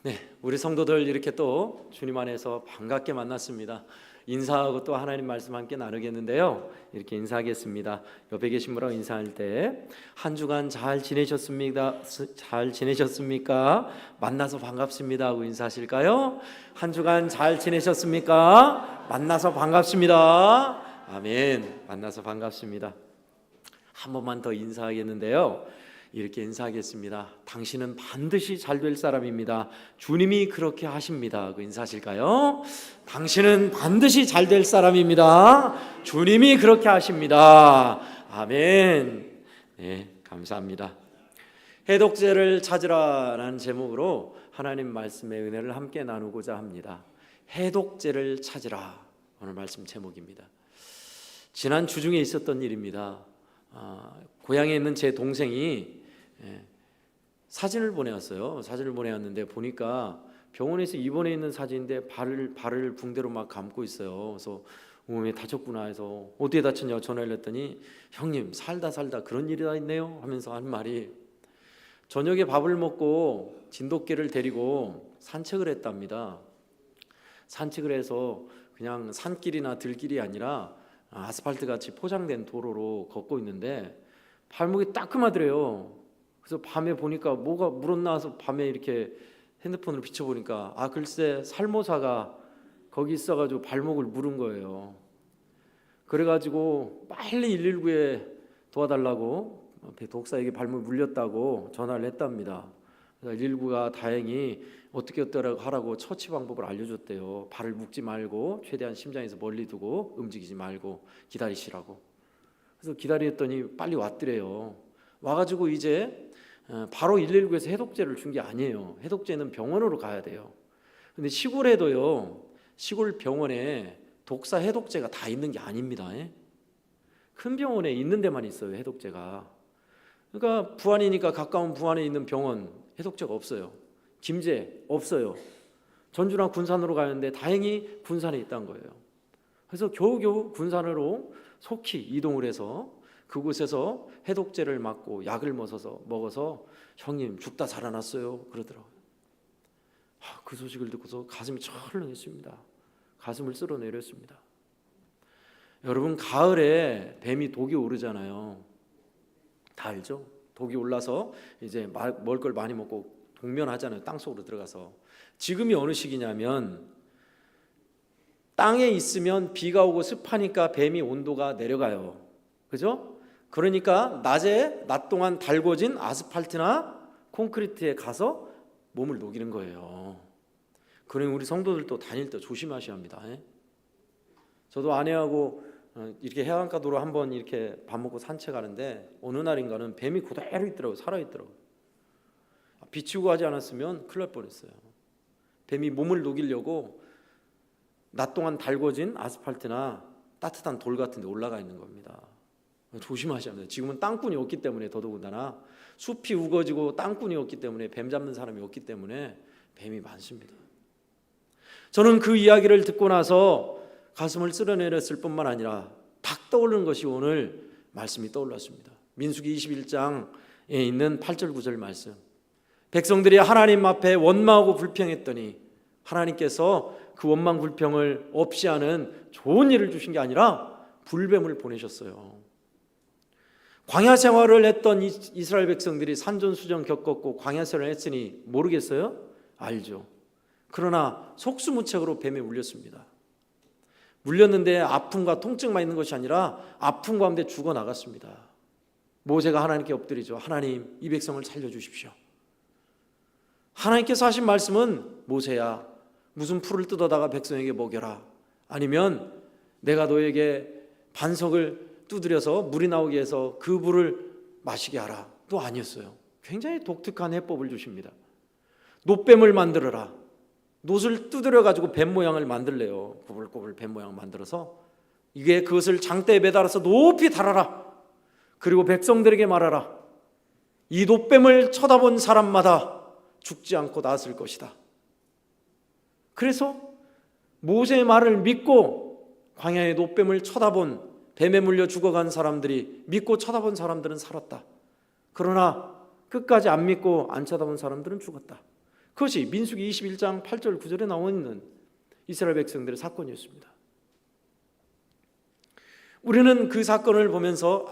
네, 우리 성도들 이렇게 또 주님 안에서 반갑게 만났습니다. 인사하고 또 하나님 말씀 함께 나누겠는데요. 이렇게 인사하겠습니다. 옆에 계신 분하고 인사할 때 한 주간 잘 지내셨습니까? 잘 지내셨습니까? 만나서 반갑습니다 하고 인사하실까요? 한 주간 잘 지내셨습니까? 만나서 반갑습니다. 아멘. 만나서 반갑습니다. 한 번만 더 인사하겠는데요. 이렇게 인사하겠습니다. 당신은 반드시 잘 될 사람입니다. 주님이 그렇게 하십니다. 그 인사하실까요? 당신은 반드시 잘 될 사람입니다. 주님이 그렇게 하십니다. 아멘. 네, 감사합니다. 해독제를 찾으라라는 제목으로 하나님 말씀의 은혜를 함께 나누고자 합니다. 해독제를 찾으라. 오늘 말씀 제목입니다. 지난 주중에 있었던 일입니다. 고향에 있는 제 동생이 사진을 보내왔어요. 사진을 보내왔는데 보니까 병원에서 입원해 있는 사진인데 발을 붕대로 막 감고 있어요. 그래서 몸에 다쳤구나 해서 어디에 다쳤냐고 전화를 했더니 형님 살다 그런 일이 다 있네요 하면서 한 말이, 저녁에 밥을 먹고 진돗개를 데리고 산책을 했답니다. 산책을 해서 그냥 산길이나 들길이 아니라 아스팔트 같이 포장된 도로로 걷고 있는데 발목이 따끔하더래요. 그래서 밤에 보니까 뭐가 물었나 해서 밤에 이렇게 핸드폰으로 비춰보니까 글쎄 살모사가 거기 있어가지고 발목을 물은 거예요. 그래가지고 빨리 119에 도와달라고, 독사에게 발목을 물렸다고 전화를 했답니다. 119가 다행히 어떻게 하라고 처치 방법을 알려줬대요. 발을 묶지 말고 최대한 심장에서 멀리 두고 움직이지 말고 기다리시라고. 그래서 기다렸더니 빨리 왔더래요. 와가지고 이제 바로 119에서 해독제를 준 게 아니에요. 해독제는 병원으로 가야 돼요. 근데 시골에도요, 시골 병원에 독사 해독제가 다 있는 게 아닙니다. 큰 병원에 있는 데만 있어요, 해독제가. 그러니까 부안이니까 가까운 부안에 있는 병원 해독제가 없어요. 김제 없어요. 전주나 군산으로 가는데 다행히 군산에 있다는 거예요. 그래서 겨우겨우 군산으로 속히 이동을 해서 그곳에서 해독제를 맞고 약을 먹어서 형님 죽다 살아났어요 그러더라고요. 그 소식을 듣고서 가슴이 철렁했습니다. 가슴을 쓸어내렸습니다. 여러분, 가을에 뱀이 독이 오르잖아요. 다 알죠? 독이 올라서 이제 먹을 걸 많이 먹고 동면하잖아요. 땅속으로 들어가서. 지금이 어느 시기냐면 땅에 있으면 비가 오고 습하니까 뱀이 온도가 내려가요. 그죠? 그러니까 낮 동안 달궈진 아스팔트나 콘크리트에 가서 몸을 녹이는 거예요. 그러니 우리 성도들도 다닐 때 조심하셔야 합니다. 저도 아내하고 이렇게 해안가 도로 한번 이렇게 밥 먹고 산책하는데 어느 날인가는 뱀이 그대로 있더라고요. 살아있더라고요. 비치고 하지 않았으면 큰일 날 뻔했어요. 뱀이 몸을 녹이려고 낮 동안 달궈진 아스팔트나 따뜻한 돌 같은 데 올라가 있는 겁니다. 조심하셔야 합니다. 지금은 땅꾼이 없기 때문에, 더더군다나 숲이 우거지고 땅꾼이 없기 때문에, 뱀 잡는 사람이 없기 때문에 뱀이 많습니다. 저는 그 이야기를 듣고 나서 가슴을 쓸어내렸을 뿐만 아니라 탁 떠오르는 것이 오늘 말씀이 떠올랐습니다. 민수기 21장에 있는 8절 9절 말씀. 백성들이 하나님 앞에 원망하고 불평했더니 하나님께서 그 원망 불평을 없이 하는 좋은 일을 주신 게 아니라 불뱀을 보내셨어요. 광야 생활을 했던 이스라엘 백성들이 산전수전 겪었고 광야 생활을 했으니 모르겠어요? 알죠. 그러나 속수무책으로 뱀에 물렸습니다. 물렸는데 아픔과 통증만 있는 것이 아니라 아픔 가운데 죽어나갔습니다. 모세가 하나님께 엎드리죠. 하나님, 이 백성을 살려주십시오. 하나님께서 하신 말씀은, 모세야, 무슨 풀을 뜯어다가 백성에게 먹여라, 아니면 내가 너에게 반석을 두드려서 물이 나오게 해서 그 물을 마시게 하라, 또 아니었어요. 굉장히 독특한 해법을 주십니다. 놋뱀을 만들어라. 놋을 두드려 가지고 뱀 모양을 만들래요. 꼬불꼬불 뱀 모양 만들어서 이게 그것을 장대에 매달아서 높이 달아라. 그리고 백성들에게 말하라. 이 놋뱀을 쳐다본 사람마다 죽지 않고 나았을 것이다. 그래서 모세의 말을 믿고 광야의 놋뱀을 쳐다본, 뱀에 물려 죽어간 사람들이, 믿고 쳐다본 사람들은 살았다. 그러나 끝까지 안 믿고 안 쳐다본 사람들은 죽었다. 그것이 민수기 21장 8절 9절에 나와 있는 이스라엘 백성들의 사건이었습니다. 우리는 그 사건을 보면서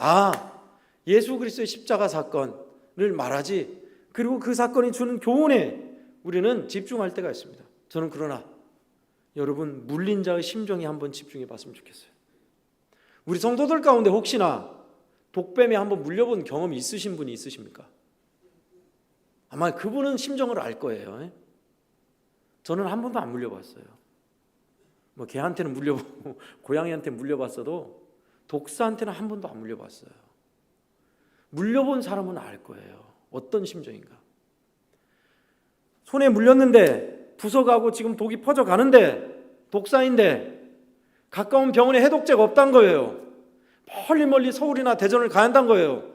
예수 그리스도의 십자가 사건을 말하지, 그리고 그 사건이 주는 교훈에 우리는 집중할 때가 있습니다. 저는 그러나 여러분, 물린 자의 심정에 한번 집중해 봤으면 좋겠어요. 우리 성도들 가운데 혹시나 독뱀에 한번 물려본 경험이 있으신 분이 있으십니까? 아마 그분은 심정을 알 거예요. 저는 한 번도 안 물려봤어요. 뭐 개한테는 물려보고 고양이한테 물려봤어도 독사한테는 한 번도 안 물려봤어요. 물려본 사람은 알 거예요. 어떤 심정인가. 손에 물렸는데 부서가고 지금 독이 퍼져가는데, 독사인데 가까운 병원에 해독제가 없다는 거예요. 멀리 서울이나 대전을 가야 한다는 거예요.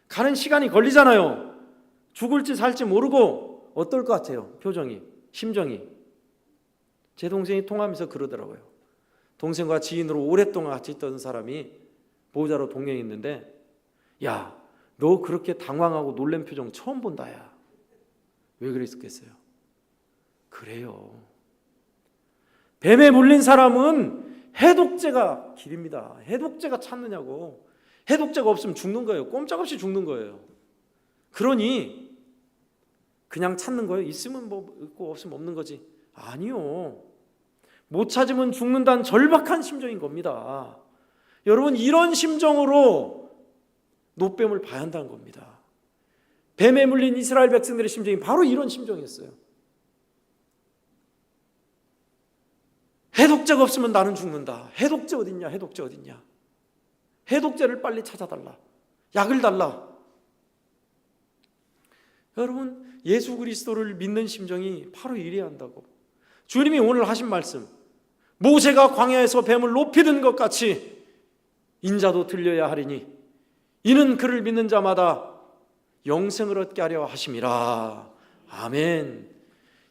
가는 시간이 걸리잖아요. 죽을지 살지 모르고 어떨 것 같아요? 표정이, 심정이. 제 동생이 통화하면서 그러더라고요. 동생과 지인으로 오랫동안 같이 있던 사람이 보호자로 동행했는데, 야, 너 그렇게 당황하고 놀란 표정 처음 본다. 야, 왜 그랬겠어요? 그래요. 뱀에 물린 사람은 해독제가 길입니다. 해독제가 찾느냐고. 해독제가 없으면 죽는 거예요. 꼼짝없이 죽는 거예요. 그러니 그냥 찾는 거예요. 있으면 뭐 있고 없으면 없는 거지. 아니요. 못 찾으면 죽는다는 절박한 심정인 겁니다. 여러분, 이런 심정으로 노뱀을 봐야 한다는 겁니다. 뱀에 물린 이스라엘 백성들의 심정이 바로 이런 심정이었어요. 해독제가 없으면 나는 죽는다. 해독제 어딨냐? 해독제 어딨냐? 해독제를 빨리 찾아달라. 약을 달라. 여러분, 예수 그리스도를 믿는 심정이 바로 이래야 한다고. 주님이 오늘 하신 말씀, 모세가 광야에서 뱀을 높이던 것 같이 인자도 들려야 하리니 이는 그를 믿는 자마다 영생을 얻게 하려 하심이라. 아멘.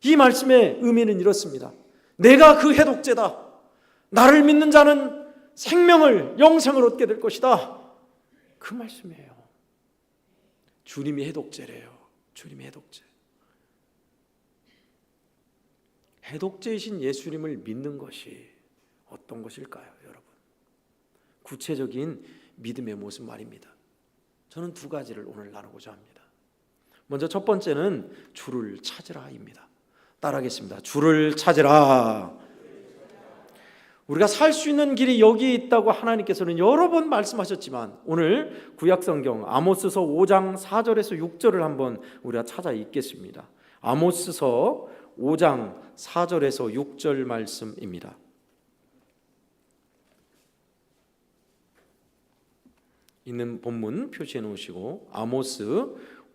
이 말씀의 의미는 이렇습니다. 내가 그 해독제다. 나를 믿는 자는 생명을, 영생을 얻게 될 것이다. 그 말씀이에요. 주님이 해독제래요. 주님이 해독제. 해독제이신 예수님을 믿는 것이 어떤 것일까요, 여러분? 구체적인 믿음의 모습 말입니다. 저는 두 가지를 오늘 나누고자 합니다. 먼저 첫 번째는 주를 찾으라입니다. 따라하겠습니다. 주를 찾으라. 우리가 살 수 있는 길이 여기에 있다고 하나님께서는 여러 번 말씀하셨지만, 오늘 구약성경 아모스서 5장 4절에서 6절을 한번 우리가 찾아 읽겠습니다. 아모스서 5장 4절에서 6절 말씀입니다. 있는 본문 표시해 놓으시고, 아모스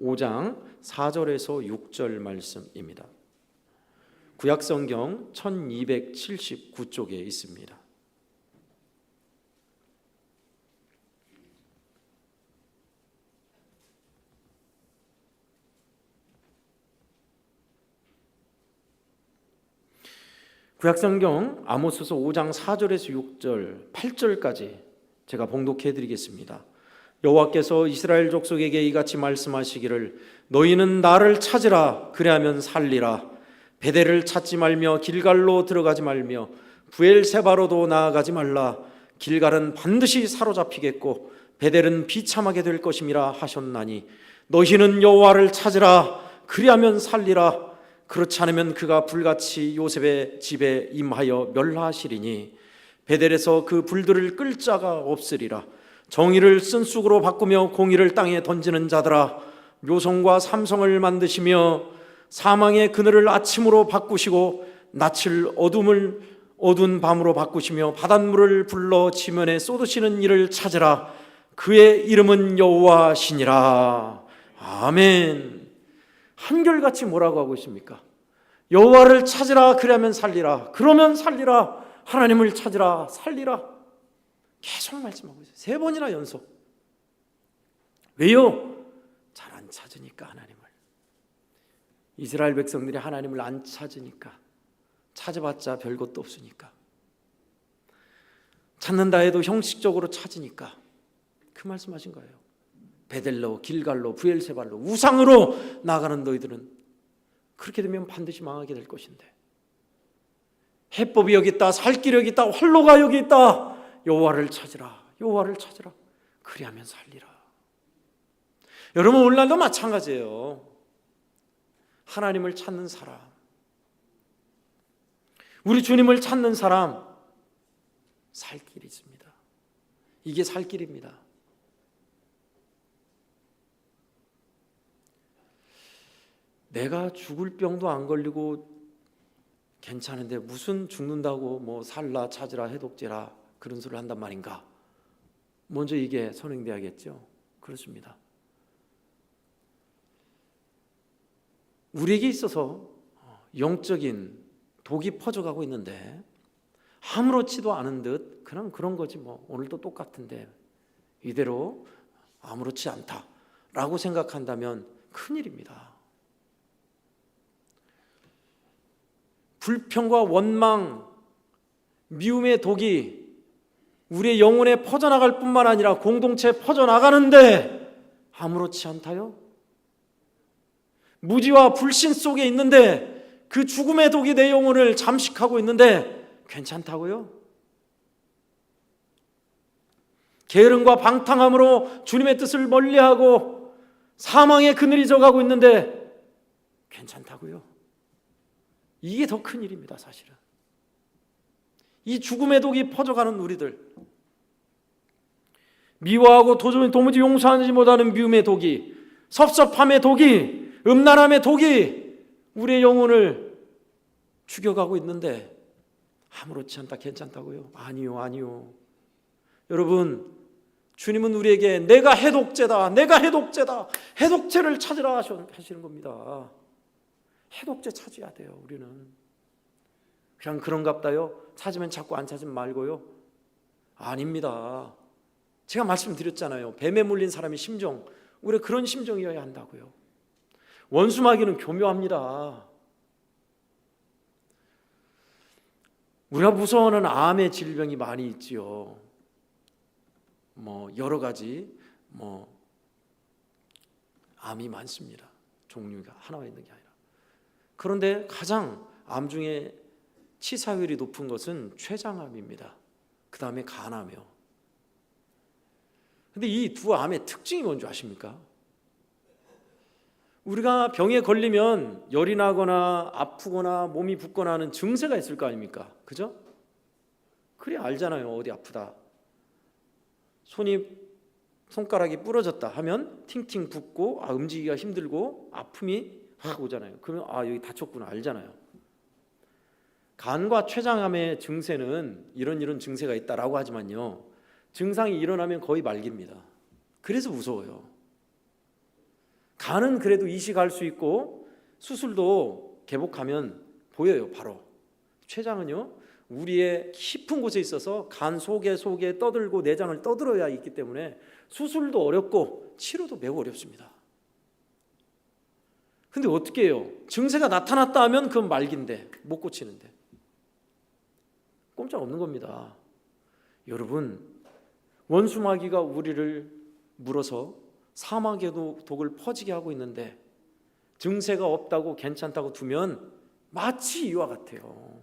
5장 4절에서 6절 말씀입니다. 구약성경 1279쪽에 있습니다. 구약성경 아모스서 5장 4절에서 6절 8절까지 제가 봉독해 드리겠습니다. 여호와께서 이스라엘 족속에게 이같이 말씀하시기를, 너희는 나를 찾으라. 그리하면 살리라. 베델을 찾지 말며 길갈로 들어가지 말며 부엘세바로도 나아가지 말라. 길갈은 반드시 사로잡히겠고 베델은 비참하게 될 것임이라 하셨나니, 너희는 여호와를 찾으라. 그리하면 살리라. 그렇지 않으면 그가 불같이 요셉의 집에 임하여 멸하시리니 베델에서 그 불들을 끌 자가 없으리라. 정의를 쓴쑥으로 바꾸며 공의를 땅에 던지는 자들아, 묘성과 삼성을 만드시며 사망의 그늘을 아침으로 바꾸시고 낯을 어두운 밤으로 바꾸시며 바닷물을 불러 지면에 쏟으시는 이를 찾으라. 그의 이름은 여호와시니라. 아멘. 한결같이 뭐라고 하고 있습니까? 여호와를 찾으라. 그러면 살리라. 그러면 살리라. 하나님을 찾으라. 살리라. 계속 말씀하고 있어요. 3번이나 연속. 왜요? 잘 안 찾으니까 하나님을. 이스라엘 백성들이 하나님을 안 찾으니까. 찾아봤자 별것도 없으니까. 찾는다 해도 형식적으로 찾으니까. 그 말씀하신 거예요. 베델로, 길갈로, 부엘세발로, 우상으로 나가는 너희들은 그렇게 되면 반드시 망하게 될 것인데, 해법이 여기 있다, 살 길이 여기 있다, 활로가 여기 있다. 여호와를 찾으라, 여호와를 찾으라. 그리하면 살리라. 여러분, 오늘날도 마찬가지예요. 하나님을 찾는 사람, 우리 주님을 찾는 사람, 살 길이 있습니다. 이게 살 길입니다. 내가 죽을 병도 안 걸리고 괜찮은데 무슨 죽는다고 뭐 살라 찾으라 해독제라 그런 소리를 한단 말인가? 먼저 이게 선행돼야겠죠. 그렇습니다. 우리에게 있어서 영적인 독이 퍼져가고 있는데 아무렇지도 않은 듯 그냥 그런 거지 뭐 오늘도 똑같은데 이대로 아무렇지 않다라고 생각한다면 큰일입니다. 불평과 원망, 미움의 독이 우리의 영혼에 퍼져나갈 뿐만 아니라 공동체에 퍼져나가는데 아무렇지 않다요? 무지와 불신 속에 있는데 그 죽음의 독이 내 영혼을 잠식하고 있는데 괜찮다고요? 게으름과 방탕함으로 주님의 뜻을 멀리하고 사망의 그늘이 져가고 있는데 괜찮다고요? 이게 더 큰 일입니다. 사실은 이 죽음의 독이 퍼져가는 우리들, 미워하고 도무지 용서하지 못하는 미움의 독이, 섭섭함의 독이, 음란함의 독이 우리의 영혼을 죽여가고 있는데 아무렇지 않다, 괜찮다고요? 아니요. 여러분, 주님은 우리에게 내가 해독제다, 내가 해독제다, 해독제를 찾으라 하시는 겁니다. 해독제 찾아야 돼요. 우리는 그냥 그런갑다요, 찾으면 찾고 안 찾으면 말고요? 아닙니다. 제가 말씀드렸잖아요. 뱀에 물린 사람의 심정, 우리 그런 심정이어야 한다고요. 원수마귀는 교묘합니다. 우리가 무서워하는 암의 질병이 많이 있지요. 여러 가지 암이 많습니다. 종류가 하나가 있는 게 아니라. 그런데 가장 암 중에 치사율이 높은 것은 췌장암입니다. 그 다음에 간암이요. 근데 이 두 암의 특징이 뭔지 아십니까? 우리가 병에 걸리면 열이 나거나 아프거나 몸이 붓거나 하는 증세가 있을 거 아닙니까? 그죠? 그래 알잖아요. 어디 아프다. 손가락이 부러졌다 하면 팅팅 붓고 움직이기가 힘들고 아픔이 확 오잖아요. 그러면 여기 다쳤구나 알잖아요. 간과 췌장암의 증세는 이런 증세가 있다라고 하지만요, 증상이 일어나면 거의 말깁니다. 그래서 무서워요. 간은 그래도 이식할 수 있고 수술도 개복하면 보여요, 바로. 췌장은요, 우리의 깊은 곳에 있어서 간 속에 떠들고 내장을 떠들어야 있기 때문에 수술도 어렵고 치료도 매우 어렵습니다. 근데 어떻게 해요? 증세가 나타났다 하면 그건 말기인데 못 고치는데 꼼짝 없는 겁니다. 여러분, 원수마귀가 우리를 물어서 사망의 독을 퍼지게 하고 있는데 증세가 없다고 괜찮다고 두면 마치 이와 같아요.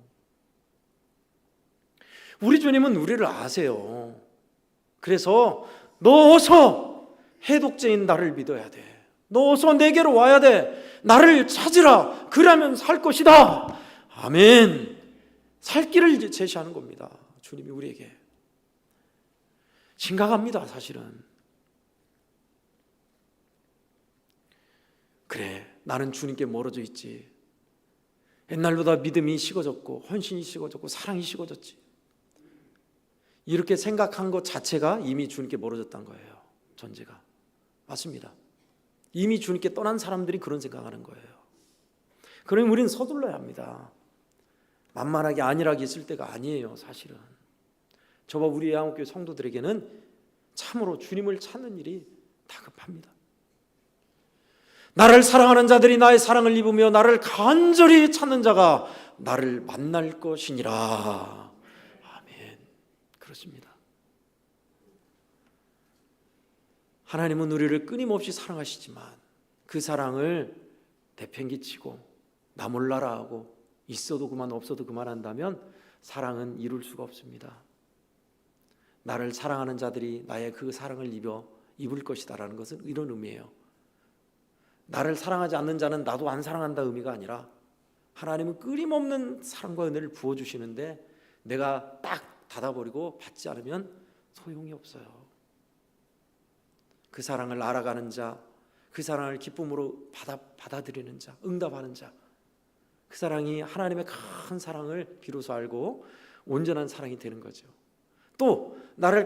우리 주님은 우리를 아세요. 그래서 너 어서 해독제인 나를 믿어야 돼. 너 어서 내게로 와야 돼. 나를 찾으라. 그러면 살 것이다. 아멘. 살 길을 제시하는 겁니다. 주님이 우리에게. 심각합니다. 사실은. 그래, 나는 주님께 멀어져 있지. 옛날보다 믿음이 식어졌고 헌신이 식어졌고 사랑이 식어졌지. 이렇게 생각한 것 자체가 이미 주님께 멀어졌다는 거예요. 전제가. 맞습니다. 이미 주님께 떠난 사람들이 그런 생각하는 거예요. 그러면 우리는 서둘러야 합니다. 만만하게 안일하게 있을 때가 아니에요. 사실은 저와 우리 양옥교회 성도들에게는 참으로 주님을 찾는 일이 다급합니다. 나를 사랑하는 자들이 나의 사랑을 입으며 나를 간절히 찾는 자가 나를 만날 것이니라. 아멘. 그렇습니다. 하나님은 우리를 끊임없이 사랑하시지만 그 사랑을 내팽개치고 나 몰라라 하고 있어도 그만 없어도 그만한다면 사랑은 이룰 수가 없습니다. 나를 사랑하는 자들이 나의 그 사랑을 입을 것이다라는 것은 이런 의미예요. 나를 사랑하지 않는 자는 나도 안 사랑한다 의미가 아니라 하나님은 끊임없는 사랑과 은혜를 부어주시는데 내가 딱 닫아버리고 받지 않으면 소용이 없어요. 그 사랑을 알아가는 자, 그 사랑을 기쁨으로 받아들이는 자, 응답하는 자, 그 사랑이 하나님의 큰 사랑을 비로소 알고 온전한 사랑이 되는 거죠. 또 나를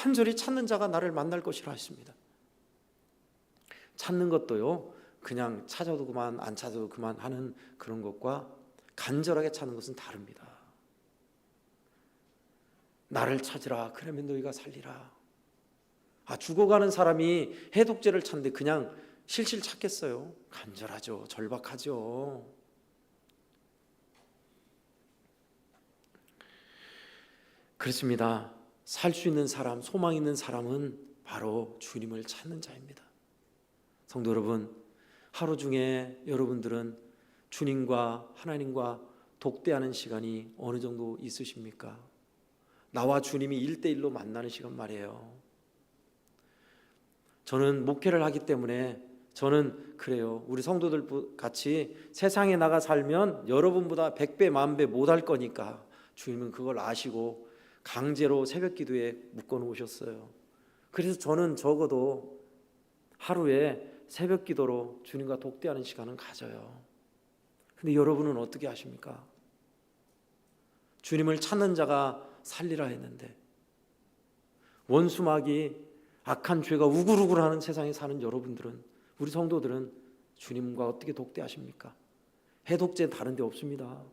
간절히 찾는 자가 나를 만날 것이라 했습니다. 찾는 것도요, 그냥 찾아도 그만 안 찾아도 그만 하는 그런 것과 간절하게 찾는 것은 다릅니다. 나를 찾으라 그러면 너희가 살리라. 죽어가는 사람이 해독제를 찾는데 그냥 실실 찾겠어요? 간절하죠. 절박하죠. 그렇습니다. 살 수 있는 사람, 소망 있는 사람은 바로 주님을 찾는 자입니다. 성도 여러분, 하루 중에 여러분들은 주님과 하나님과 독대하는 시간이 어느 정도 있으십니까? 나와 주님이 1대1로 만나는 시간 말이에요. 저는 목회를 하기 때문에 저는 그래요. 우리 성도들 같이 세상에 나가 살면 여러분보다 100배, 10,000배 못할 거니까 주님은 그걸 아시고 강제로 새벽 기도에 묶어놓으셨어요. 그래서 저는 적어도 하루에 새벽 기도로 주님과 독대하는 시간은 가져요. 근데 여러분은 어떻게 하십니까? 주님을 찾는 자가 살리라 했는데 원수마귀 악한 죄가 우글우글하는 세상에 사는 여러분들은, 우리 성도들은 주님과 어떻게 독대하십니까? 해독제는 다른 데 없습니다.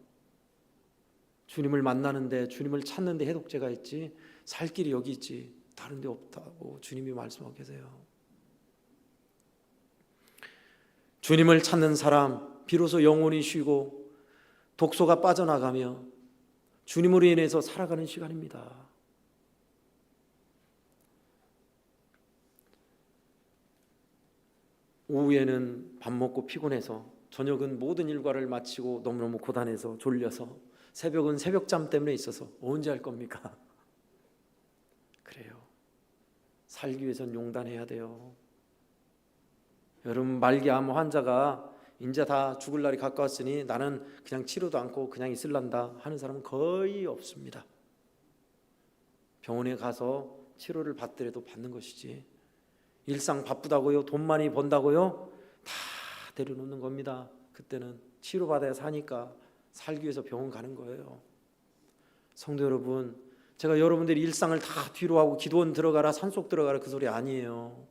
주님을 만나는데, 주님을 찾는데 해독제가 있지 살 길이 여기 있지 다른 데 없다고 주님이 말씀하고 계세요. 주님을 찾는 사람 비로소 영혼이 쉬고 독소가 빠져나가며 주님으로 인해서 살아가는 시간입니다. 오후에는 밥 먹고 피곤해서, 저녁은 모든 일과를 마치고 너무너무 고단해서 졸려서, 새벽은 새벽잠 때문에 있어서 언제 할 겁니까? 그래요. 살기 위해선 용단해야 돼요. 여러분, 말기암 환자가 이제 다 죽을 날이 가까웠으니 나는 그냥 치료도 않고 그냥 있을란다 하는 사람은 거의 없습니다. 병원에 가서 치료를 받더라도 받는 것이지, 일상 바쁘다고요, 돈 많이 번다고요, 다 내려놓는 겁니다. 그때는 치료받아야 사니까 살기 위해서 병원 가는 거예요. 성도 여러분, 제가 여러분들이 일상을 다 뒤로 하고 기도원 들어가라, 산속 들어가라 그 소리 아니에요.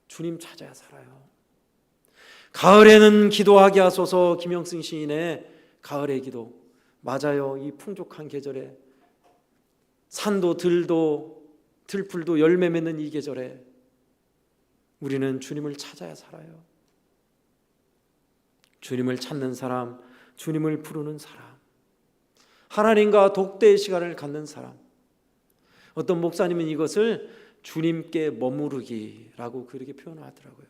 주님 찾아야 살아요. 가을에는 기도하게 하소서. 김영승 시인의 가을의 기도. 맞아요. 이 풍족한 계절에, 산도 들도 들풀도 열매 맺는 이 계절에 우리는 주님을 찾아야 살아요. 주님을 찾는 사람, 주님을 부르는 사람, 하나님과 독대의 시간을 갖는 사람. 어떤 목사님은 이것을 주님께 머무르기라고 그렇게 표현하더라고요.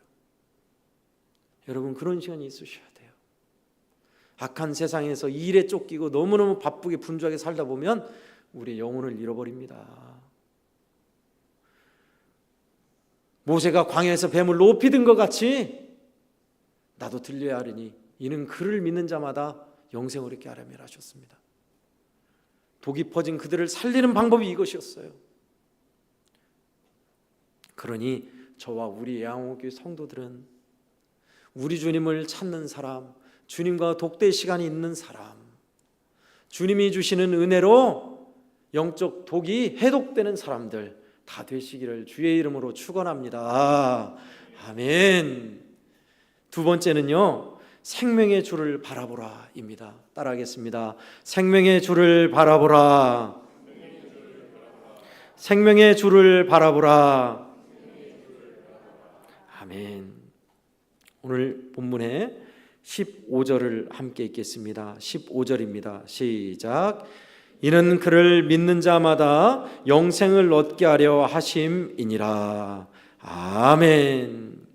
여러분, 그런 시간이 있으셔야 돼요. 악한 세상에서 일에 쫓기고 너무너무 바쁘게 분주하게 살다 보면 우리의 영혼을 잃어버립니다. 모세가 광야에서 뱀을 높이 든 것 같이 나도 들려야 하리니 이는 그를 믿는 자마다 영생을 얻게 하려면 하셨습니다. 독이 퍼진 그들을 살리는 방법이 이것이었어요. 그러니 저와 우리 양호교회 성도들은 우리 주님을 찾는 사람, 주님과 독대 시간이 있는 사람, 주님이 주시는 은혜로 영적 독이 해독되는 사람들 다 되시기를 주의 이름으로 축원합니다. 아멘. 두 번째는요, 생명의 주를 바라보라입니다. 따라하겠습니다. 생명의 주를 바라보라. 생명의 주를 바라보라. 아멘. 오늘 본문의 15절을 함께 읽겠습니다. 15절입니다. 시작. 이는 그를 믿는 자마다 영생을 얻게 하려 하심이니라. 아멘.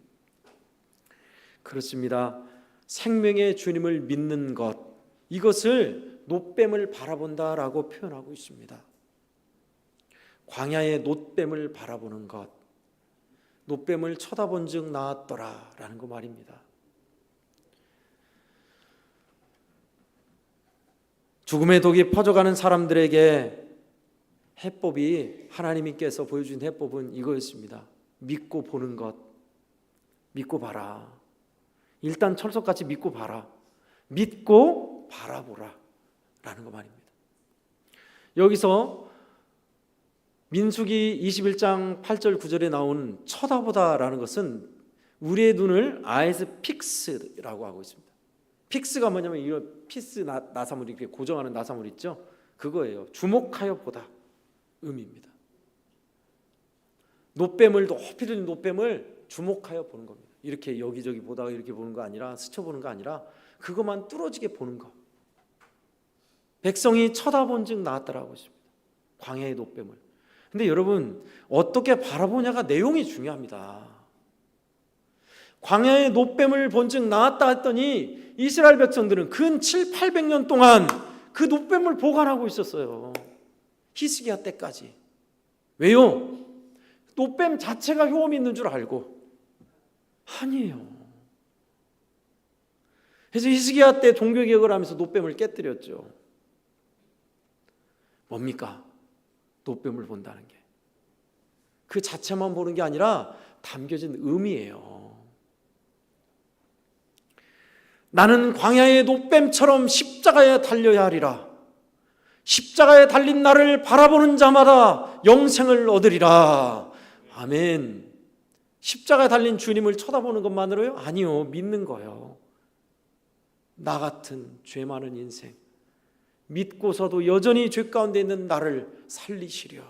그렇습니다. 생명의 주님을 믿는 것, 이것을 놋뱀을 바라본다라고 표현하고 있습니다. 광야의 놋뱀을 바라보는 것, 놋뱀을 쳐다본 즉 나았더라라는 거 말입니다. 죽음의 독이 퍼져가는 사람들에게 해법이, 하나님께서 보여준 해법은 이거였습니다. 믿고 보는 것, 믿고 봐라. 일단 철석같이 믿고 봐라. 믿고 바라보라 라는 거 말입니다. 여기서 민수기 21장 8절 9절에 나온 쳐다보다 라는 것은 우리의 눈을 eyes fix라고 하고 있습니다. 픽스가 뭐냐면 이 피스 나사물, 이렇게 고정하는 나사물 있죠? 그거예요. 주목하여 보다 의미입니다. 놋뱀을, 높이 들린 놋뱀을 주목하여 보는 겁니다. 이렇게 여기저기 보다가 이렇게 보는 거 아니라, 스쳐보는 거 아니라 그것만 뚫어지게 보는 거. 백성이 쳐다본 즉 나았다라고 했습니다. 광야의 놋뱀을. 근데 여러분, 어떻게 바라보냐가 내용이 중요합니다. 광야의 놋뱀을 본 즉 나았다 했더니 이스라엘 백성들은 근 700~800년 동안 그 놋뱀을 보관하고 있었어요. 히스기야 때까지. 왜요? 놋뱀 자체가 효험이 있는 줄 알고. 아니에요. 그래서 히스기야 때 종교개혁을 하면서 놋뱀을 깨뜨렸죠. 뭡니까? 놋뱀을 본다는 게. 그 자체만 보는 게 아니라 담겨진 의미예요. 나는 광야의 놋뱀처럼 십자가에 달려야 하리라. 십자가에 달린 나를 바라보는 자마다 영생을 얻으리라. 아멘. 십자가에 달린 주님을 쳐다보는 것만으로요? 아니요. 믿는 거예요. 나 같은 죄 많은 인생, 믿고서도 여전히 죄 가운데 있는 나를 살리시려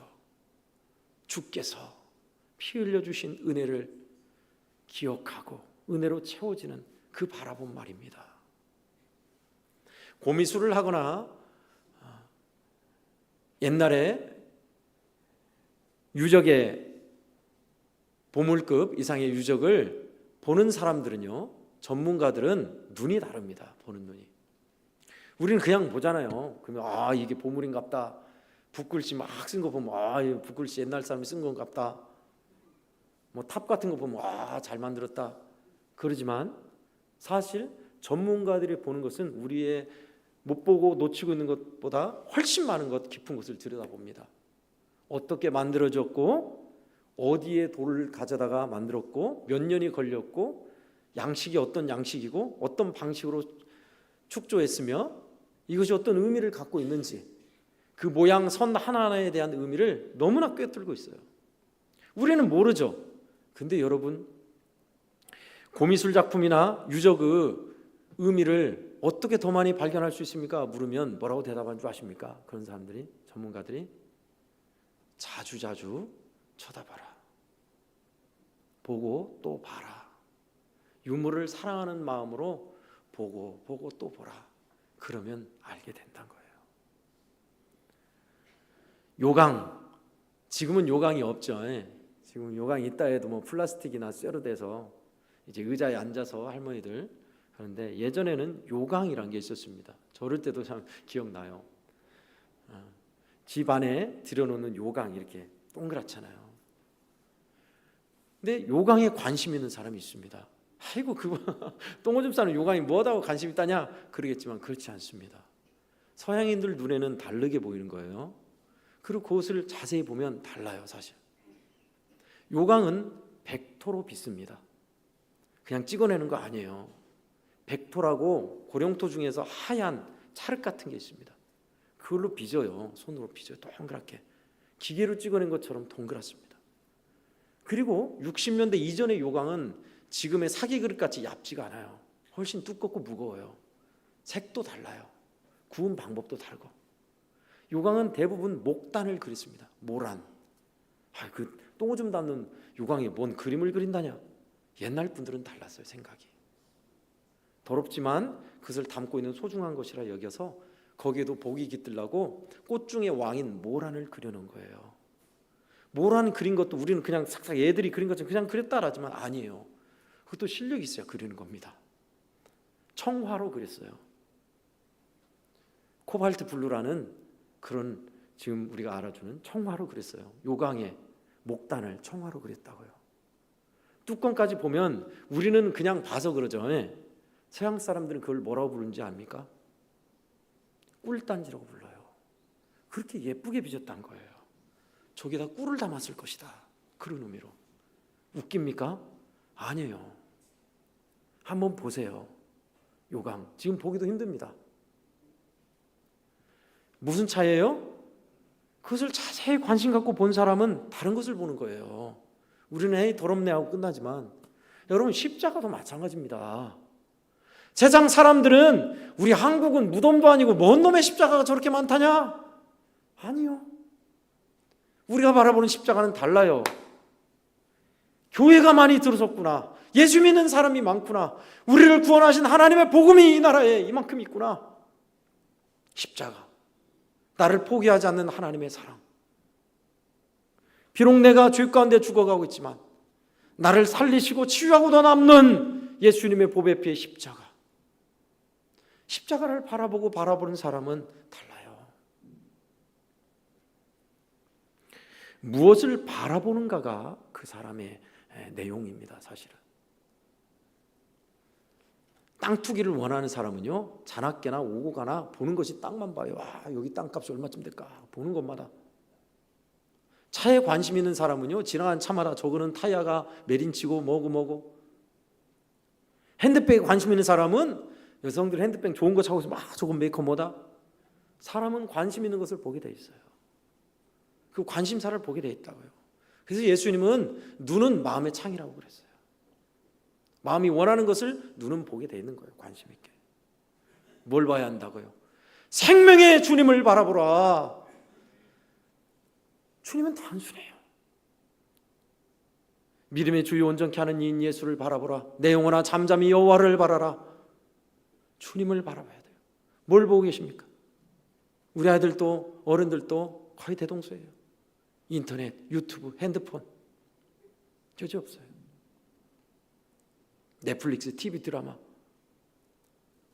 주께서 피 흘려주신 은혜를 기억하고 은혜로 채워지는 그 바라본 말입니다. 고미술을 하거나 옛날에 유적의 보물급 이상의 유적을 보는 사람들은요, 전문가들은 눈이 다릅니다. 보는 눈이. 우리는 그냥 보잖아요. 그러면 이게 보물인갑다. 붓글씨 막 쓴 거 보면 이 붓글씨 옛날 사람이 쓴 건갑다. 뭐 탑 같은 거 보면 잘 만들었다. 그러지만 사실 전문가들이 보는 것은 우리의 못 보고 놓치고 있는 것보다 훨씬 많은 것, 깊은 것을 들여다봅니다. 어떻게 만들어졌고, 어디에 돌을 가져다가 만들었고, 몇 년이 걸렸고, 양식이 어떤 양식이고, 어떤 방식으로 축조했으며, 이것이 어떤 의미를 갖고 있는지, 그 모양 선 하나하나에 대한 의미를 너무나 꿰뚫고 있어요. 우리는 모르죠. 근데 여러분, 고미술 작품이나 유적의 의미를 어떻게 더 많이 발견할 수 있습니까? 물으면 뭐라고 대답하는 줄 아십니까? 그런 사람들이, 전문가들이 자주자주 쳐다봐라. 보고 또 봐라. 유물을 사랑하는 마음으로 보고 또 보라. 그러면 알게 된다는 거예요. 요강, 지금은 요강이 없죠. 지금 요강이 있다 해도 뭐 플라스틱이나 쇠로 돼서 이제 의자에 앉아서 할머니들 하는데, 예전에는 요강이란 게 있었습니다. 저럴 때도 참 기억나요. 집 안에 들여놓는 요강, 이렇게 동그랗잖아요. 근데 요강에 관심 있는 사람이 있습니다. 아이고 그거 똥오줌 싸는 요강이 뭐하다고 관심 있다냐 그러겠지만 그렇지 않습니다. 서양인들 눈에는 다르게 보이는 거예요. 그리고 그것을 자세히 보면 달라요. 사실 요강은 백토로 빚습니다. 그냥 찍어내는 거 아니에요. 백토라고 고령토 중에서 하얀 찰흙 같은 게 있습니다. 그걸로 빚어요. 손으로 빚어요. 동그랗게 기계로 찍어낸 것처럼 동그랗습니다. 그리고 60년대 이전의 요강은 지금의 사기 그릇같이 얇지가 않아요. 훨씬 두껍고 무거워요. 색도 달라요. 구운 방법도 다르고. 요강은 대부분 목단을 그렸습니다. 모란. 그 똥오줌 담는 요강에 뭔 그림을 그린다냐. 옛날 분들은 달랐어요. 생각이. 더럽지만 그것을 담고 있는 소중한 것이라 여겨서 거기에도 복이 깃들라고 꽃 중에 왕인 모란을 그려놓은 거예요. 모란 그린 것도 우리는 그냥 싹싹 애들이 그린 것처럼 그냥 그렸다라지만 아니에요. 그것도 실력이 있어야 그리는 겁니다. 청화로 그랬어요. 코발트 블루라는 그런 지금 우리가 알아주는 청화로 그랬어요. 요강의 목단을 청화로 그렸다고요. 뚜껑까지 보면 우리는 그냥 봐서 그러죠. 예. 서양 사람들은 그걸 뭐라고 부르는지 압니까? 꿀단지라고 불러요. 그렇게 예쁘게 빚었다는 거예요. 저기다 꿀을 담았을 것이다, 그런 의미로. 웃깁니까? 아니에요. 한번 보세요. 요강 지금 보기도 힘듭니다. 무슨 차이예요? 그것을 자세히 관심 갖고 본 사람은 다른 것을 보는 거예요. 우리는 에이 더럽네 하고 끝나지만, 여러분 십자가도 마찬가지입니다. 세상 사람들은 우리 한국은 무덤도 아니고 뭔 놈의 십자가가 저렇게 많다냐? 아니요. 우리가 바라보는 십자가는 달라요. 교회가 많이 들어섰구나, 예수 믿는 사람이 많구나, 우리를 구원하신 하나님의 복음이 이 나라에 이만큼 있구나. 십자가, 나를 포기하지 않는 하나님의 사랑. 비록 내가 죄 가운데 죽어가고 있지만 나를 살리시고 치유하고도 남는 예수님의 보배 피의 십자가. 십자가를 바라보는 사람은 달라요. 무엇을 바라보는가가 그 사람의 내용입니다. 사실은 땅 투기를 원하는 사람은요, 자나깨나 오고 가나 보는 것이 땅만 봐요. 여기 땅값이 얼마쯤 될까 보는 것마다. 차에 관심 있는 사람은요, 지나간 차마다 저거는 타이어가 몇 인치고 뭐고. 핸드백에 관심 있는 사람은 여성들 핸드백 좋은 거 차고 있으면 저건 메이커 뭐다. 사람은 관심 있는 것을 보게 돼 있어요. 그 관심사를 보게 돼 있다고요. 그래서 예수님은 눈은 마음의 창이라고 그랬어요. 마음이 원하는 것을 눈은 보게 돼 있는 거예요. 관심 있게. 뭘 봐야 한다고요? 생명의 주님을 바라보라. 주님은 단순해요. 믿음의 주요 온전케 하는 이인 예수를 바라보라. 내 영혼아 잠잠히 여호와를 바라라. 주님을 바라봐야 돼요. 뭘 보고 계십니까? 우리 아이들도 어른들도 거의 대동소예요. 인터넷, 유튜브, 핸드폰, 여지없어요. 넷플릭스, TV 드라마.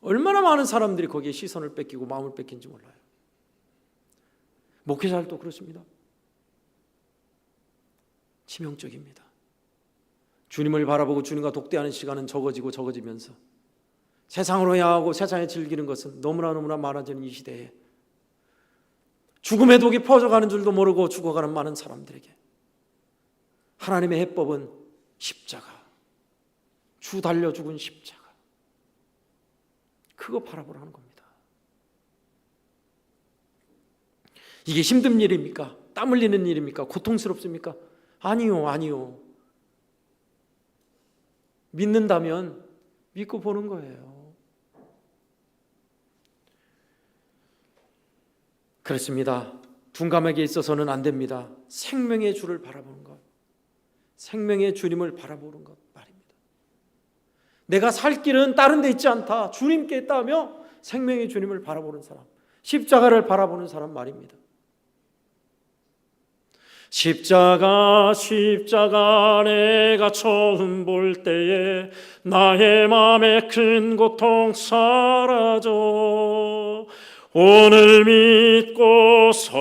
얼마나 많은 사람들이 거기에 시선을 뺏기고 마음을 뺏긴지 몰라요. 목회자들도 그렇습니다. 치명적입니다. 주님을 바라보고 주님과 독대하는 시간은 적어지면서 세상으로 향하고 세상에 즐기는 것은 너무나 많아지는 이 시대에 죽음의 독이 퍼져가는 줄도 모르고 죽어가는 많은 사람들에게 하나님의 해법은 십자가, 주 달려 죽은 십자가, 그거 바라보라는 겁니다. 이게 힘든 일입니까? 땀 흘리는 일입니까? 고통스럽습니까? 아니요. 믿는다면 믿고 보는 거예요. 그렇습니다. 둔감하게 있어서는 안 됩니다. 생명의 주를 바라보는 것, 생명의 주님을 바라보는 것 말입니다. 내가 살 길은 다른 데 있지 않다, 주님께 있다며 생명의 주님을 바라보는 사람, 십자가를 바라보는 사람 말입니다. 십자가 내가 처음 볼 때에 나의 마음에 큰 고통 사라져 오늘 믿고서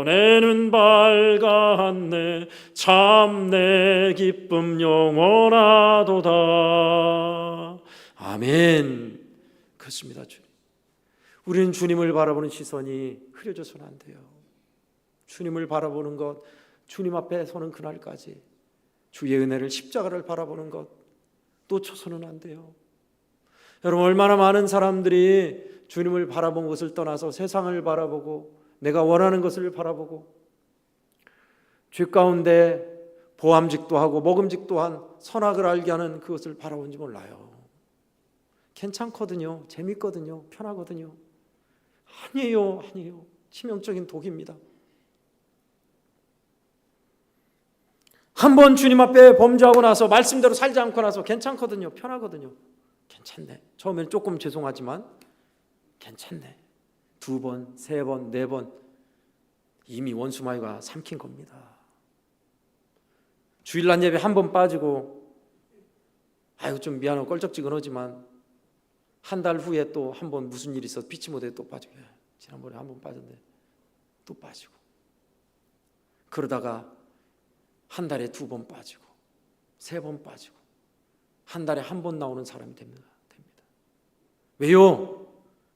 내 눈 밝았네 참 내 기쁨 영원하도다. 아멘. 그렇습니다. 주님, 우리는 주님을 바라보는 시선이 흐려져서는 안 돼요. 주님을 바라보는 것, 주님 앞에 서는 그날까지 주의 은혜를, 십자가를 바라보는 것 놓쳐서는 안 돼요. 여러분, 얼마나 많은 사람들이 주님을 바라본 것을 떠나서 세상을 바라보고 내가 원하는 것을 바라보고 죄 가운데 보암직도 하고 먹음직도 한 선악을 알게 하는 그것을 바라본지 몰라요. 괜찮거든요. 재밌거든요. 편하거든요. 아니에요. 치명적인 독입니다. 한번 주님 앞에 범죄하고 나서 말씀대로 살지 않고 나서 괜찮거든요. 편하거든요. 괜찮네. 처음에는 조금 죄송하지만 괜찮네. 2번, 3번, 4번 이미 원수마귀가 삼킨 겁니다. 주일날 예배 한 번 빠지고 아이고 좀 미안하고 껄쩍지근하지만 한 달 후에 또 한 번 무슨 일이 있어서 피치 못해 또 빠지고, 지난번에 한 번 빠졌는데 또 빠지고, 그러다가 한 달에 2번 빠지고 3번 빠지고 한 달에 한 번 나오는 사람이 됩니다. 왜요?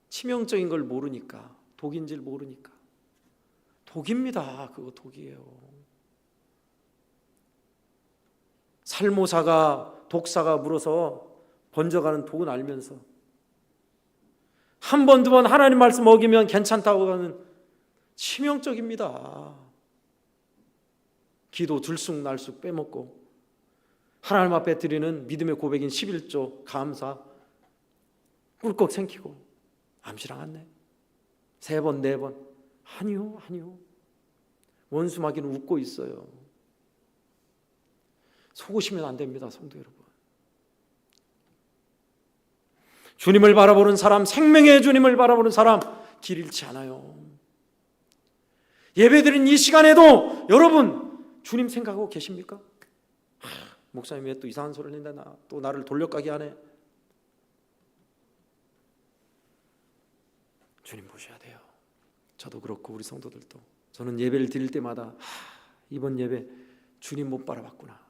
치명적인 걸 모르니까, 독인 줄 모르니까. 독입니다. 그거 독이에요. 살모사가 독사가 물어서 번져가는 독은 알면서 한 번, 2번 하나님 말씀 어기면 괜찮다고 하는 치명적입니다. 기도 들쑥날쑥 빼먹고 하나님 앞에 드리는 믿음의 고백인 11조 감사 꿀꺽 생기고 암시랑 안네 3번, 4번 아니요. 원수 마귀는 웃고 있어요. 속으시면 안 됩니다, 성도 여러분. 주님을 바라보는 사람, 생명의 주님을 바라보는 사람 길 잃지 않아요. 예배드린 이 시간에도 여러분 주님 생각하고 계십니까? 목사님 왜 또 이상한 소리를 한다, 또 나를 돌려가게 하네. 주님 보셔야 돼요. 저도 그렇고 우리 성도들도. 저는 예배를 드릴 때마다 이번 예배 주님 못 바라봤구나.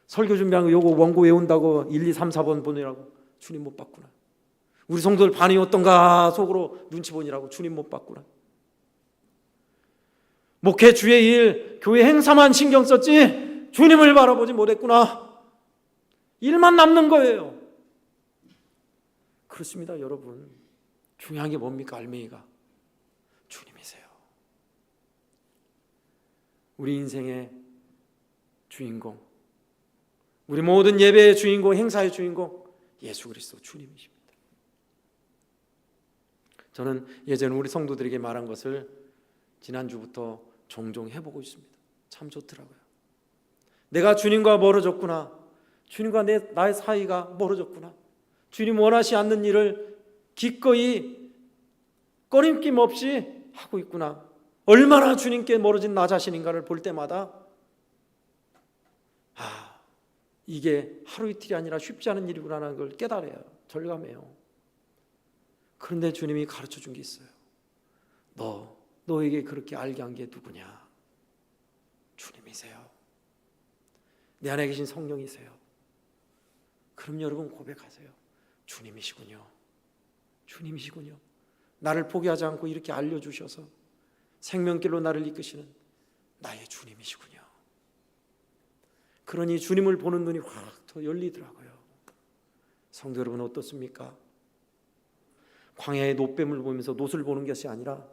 설교 준비하는 거 요거 원고 외운다고 1, 2, 3, 4번 보느라고 주님 못 봤구나. 우리 성도들 반응이 어떤가 속으로 눈치 보느라고 주님 못 봤구나. 목회 주의 일, 교회 행사만 신경 썼지 주님을 바라보지 못했구나. 일만 남는 거예요. 그렇습니다, 여러분. 중요한 게 뭡니까? 알맹이가 주님이세요. 우리 인생의 주인공, 우리 모든 예배의 주인공, 행사의 주인공 예수 그리스도 주님이십니다. 저는 예전에 우리 성도들에게 말한 것을 지난주부터 종종 해보고 있습니다. 참 좋더라고요. 내가 주님과 멀어졌구나. 주님과 나의 사이가 멀어졌구나. 주님 원하시 않는 일을 기꺼이 꺼림낌 없이 하고 있구나. 얼마나 주님께 멀어진 나 자신인가를 볼 때마다 이게 하루 이틀이 아니라 쉽지 않은 일이구나라는 걸 깨달아요. 절감해요. 그런데 주님이 가르쳐 준 게 있어요. 너에게 그렇게 알게 한 게 누구냐? 주님이세요. 내 안에 계신 성령이세요. 그럼 여러분 고백하세요. 주님이시군요. 주님이시군요. 나를 포기하지 않고 이렇게 알려주셔서 생명길로 나를 이끄시는 나의 주님이시군요. 그러니 주님을 보는 눈이 확 더 열리더라고요. 성도 여러분 어떻습니까? 광야의 노뱀을 보면서 노를 보는 것이 아니라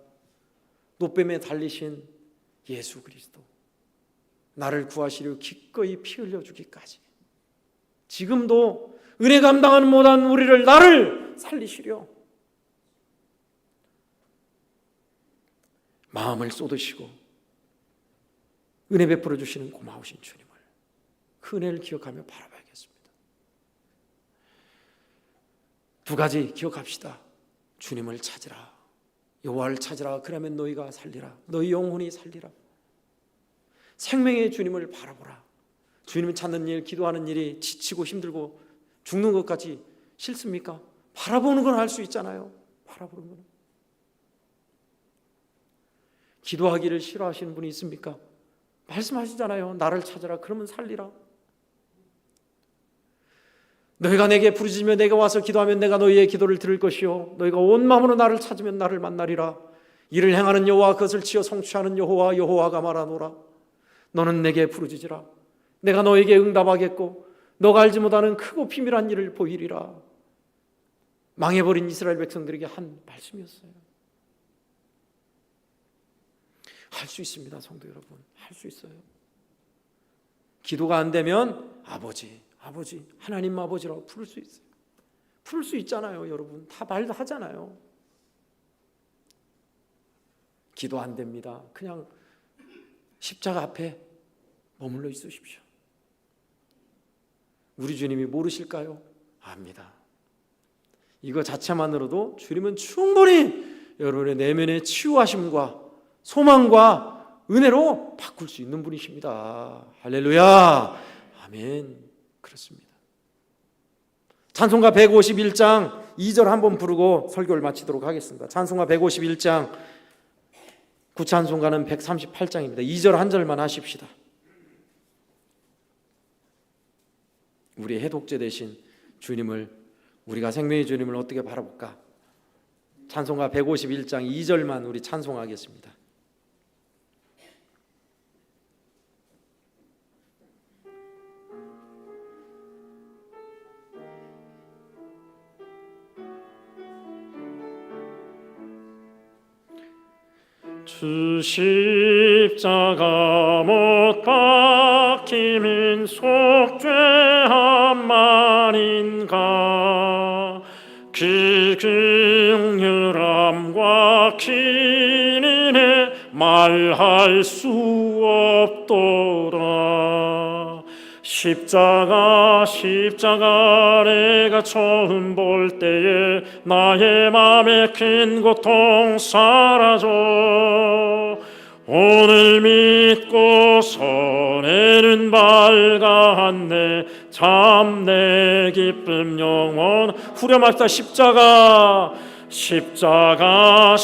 노뱀에 달리신 예수 그리스도, 나를 구하시려 기꺼이 피 흘려주기까지, 지금도 은혜 감당하는 못한 우리를 나를 살리시려 마음을 쏟으시고 은혜 베풀어 주시는 고마우신 주님을, 그 은혜를 기억하며 바라봐야겠습니다. 2가지 기억합시다. 주님을 찾으라. 여호와를 찾으라. 그러면 너희가 살리라. 너희 영혼이 살리라. 생명의 주님을 바라보라. 주님을 찾는 일, 기도하는 일이 지치고 힘들고 죽는 것까지 싫습니까? 바라보는 건 할 수 있잖아요. 바라보는 건. 기도하기를 싫어하시는 분이 있습니까? 말씀하시잖아요. 나를 찾으라. 그러면 살리라. 너희가 내게 부르짖으며 내가 와서 기도하면 내가 너희의 기도를 들을 것이요 너희가 온 마음으로 나를 찾으면 나를 만나리라. 이를 행하는 여호와, 그것을 지어 성취하는 여호와, 여호와가 말하노라. 너는 내게 부르짖으라. 내가 너에게 응답하겠고 너가 알지 못하는 크고 비밀한 일을 보이리라. 망해버린 이스라엘 백성들에게 한 말씀이었어요. 할 수 있습니다, 성도 여러분. 할 수 있어요. 기도가 안 되면 아버지 하나님 아버지라고 부를 수 있어요. 부를 수 있잖아요, 여러분. 다 말도 하잖아요. 기도 안 됩니다. 그냥 십자가 앞에 머물러 있으십시오. 우리 주님이 모르실까요? 압니다. 이거 자체만으로도 주님은 충분히 여러분의 내면의 치유하심과 소망과 은혜로 바꿀 수 있는 분이십니다. 할렐루야. 아멘. 그렇습니다. 찬송가 151장 2절 한번 부르고 설교를 마치도록 하겠습니다. 찬송가 151장, 구찬송가는 138장입니다. 2절 한 절만 하십시다. 우리의 해독제 되신 주님을, 우리가 생명의 주님을 어떻게 바라볼까? 찬송가 151장 2절만 우리 찬송하겠습니다. 주 십자가 못 박힘은 속죄한 말인가 그 긍휼함과 긴 은혜 말할 수 없도다. 십자가 내가 처음 볼 때에 나의 맘에 큰 고통 사라져 오늘 믿고서 내는 밝았네 참 내 기쁨 영원 후렴합시다. 십자가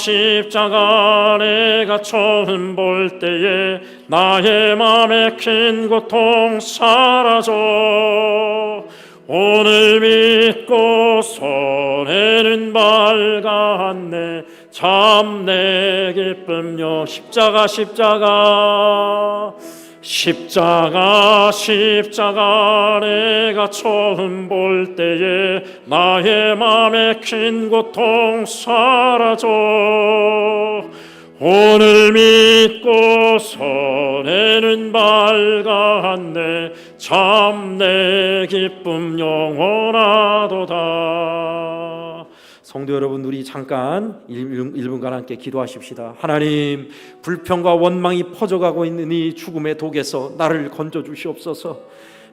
내가 처음 볼 때에 나의 맘에 큰 고통 사라져 오늘 믿고서 내는 밝았네 참 내 기쁨 영 십자가 내가 처음 볼 때에 나의 맘에 큰 고통 사라져 오늘 믿고서 내는 밝았네 참 내 기쁨 영원하도다. 성도 여러분, 우리 잠깐 1분간 함께 기도하십시다. 하나님, 불평과 원망이 퍼져가고 있는 이 죽음의 독에서 나를 건져 주시옵소서.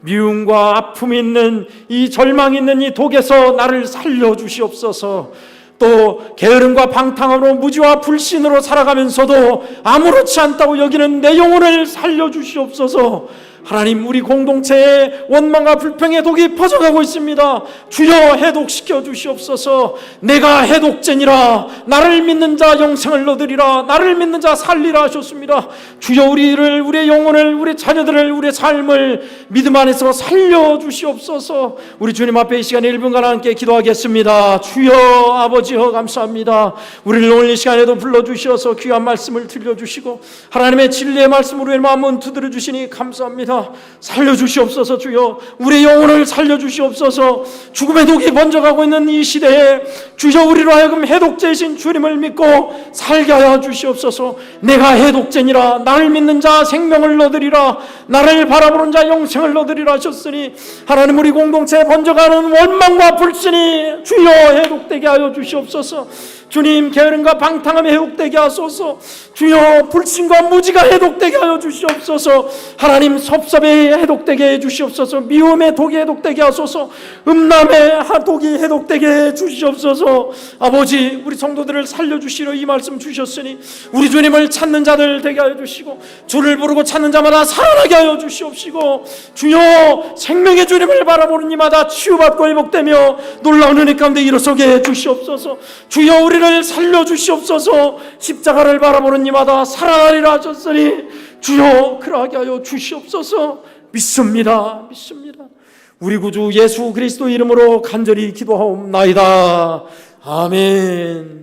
미움과 아픔이 있는 이 절망이 있는 이 독에서 나를 살려 주시옵소서. 또 게으름과 방탕함으로 무지와 불신으로 살아가면서도 아무렇지 않다고 여기는 내 영혼을 살려 주시옵소서. 하나님, 우리 공동체에 원망과 불평의 독이 퍼져가고 있습니다. 주여 해독시켜 주시옵소서. 내가 해독제니라. 나를 믿는 자 영생을 얻으리라. 나를 믿는 자 살리라 하셨습니다. 주여 우리의 영혼을, 우리 자녀들을, 우리의 삶을 믿음 안에서 살려 주시옵소서. 우리 주님 앞에 이 시간에 1분간 함께 기도하겠습니다. 주여 아버지여 감사합니다. 우리를 오늘 이 시간에도 불러주셔서 귀한 말씀을 들려주시고 하나님의 진리의 말씀으로 우리의 마음은 두드려 주시니 감사합니다. 살려주시옵소서. 주여 우리의 영혼을 살려주시옵소서. 죽음의 독이 번져가고 있는 이 시대에 주여 우리로 하여금 해독제이신 주님을 믿고 살게 하여 주시옵소서. 내가 해독제니라. 나를 믿는 자 생명을 얻으리라. 나를 바라보는 자 영생을 얻으리라 하셨으니 하나님, 우리 공동체에 번져가는 원망과 불신이 주여 해독되게 하여 주시옵소서. 주님, 게으름과 방탕함이 해독되게 하소서. 주여 불신과 무지가 해독되게 하여 주시옵소서. 하나님, 섭섭이 해독되게 해 주시옵소서. 미움의 독이 해독되게 하소서. 음란의 독이 해독되게 해 주시옵소서. 아버지, 우리 성도들을 살려주시려 이 말씀 주셨으니 우리 주님을 찾는 자들 되게 하여 주시고 주를 부르고 찾는 자마다 살아나게 하여 주시옵시고 주여 생명의 주님을 바라보는 이마다 치유받고 회복되며 놀라운 은혜 가운데 일어서게 해 주시옵소서. 주여 우리를 살려주시옵소서. 십자가를 바라보는 이마다 살아나리라 하셨으니 주여 그러하게 하여 주시옵소서. 믿습니다. 우리 구주 예수 그리스도 이름으로 간절히 기도하옵나이다. 아멘.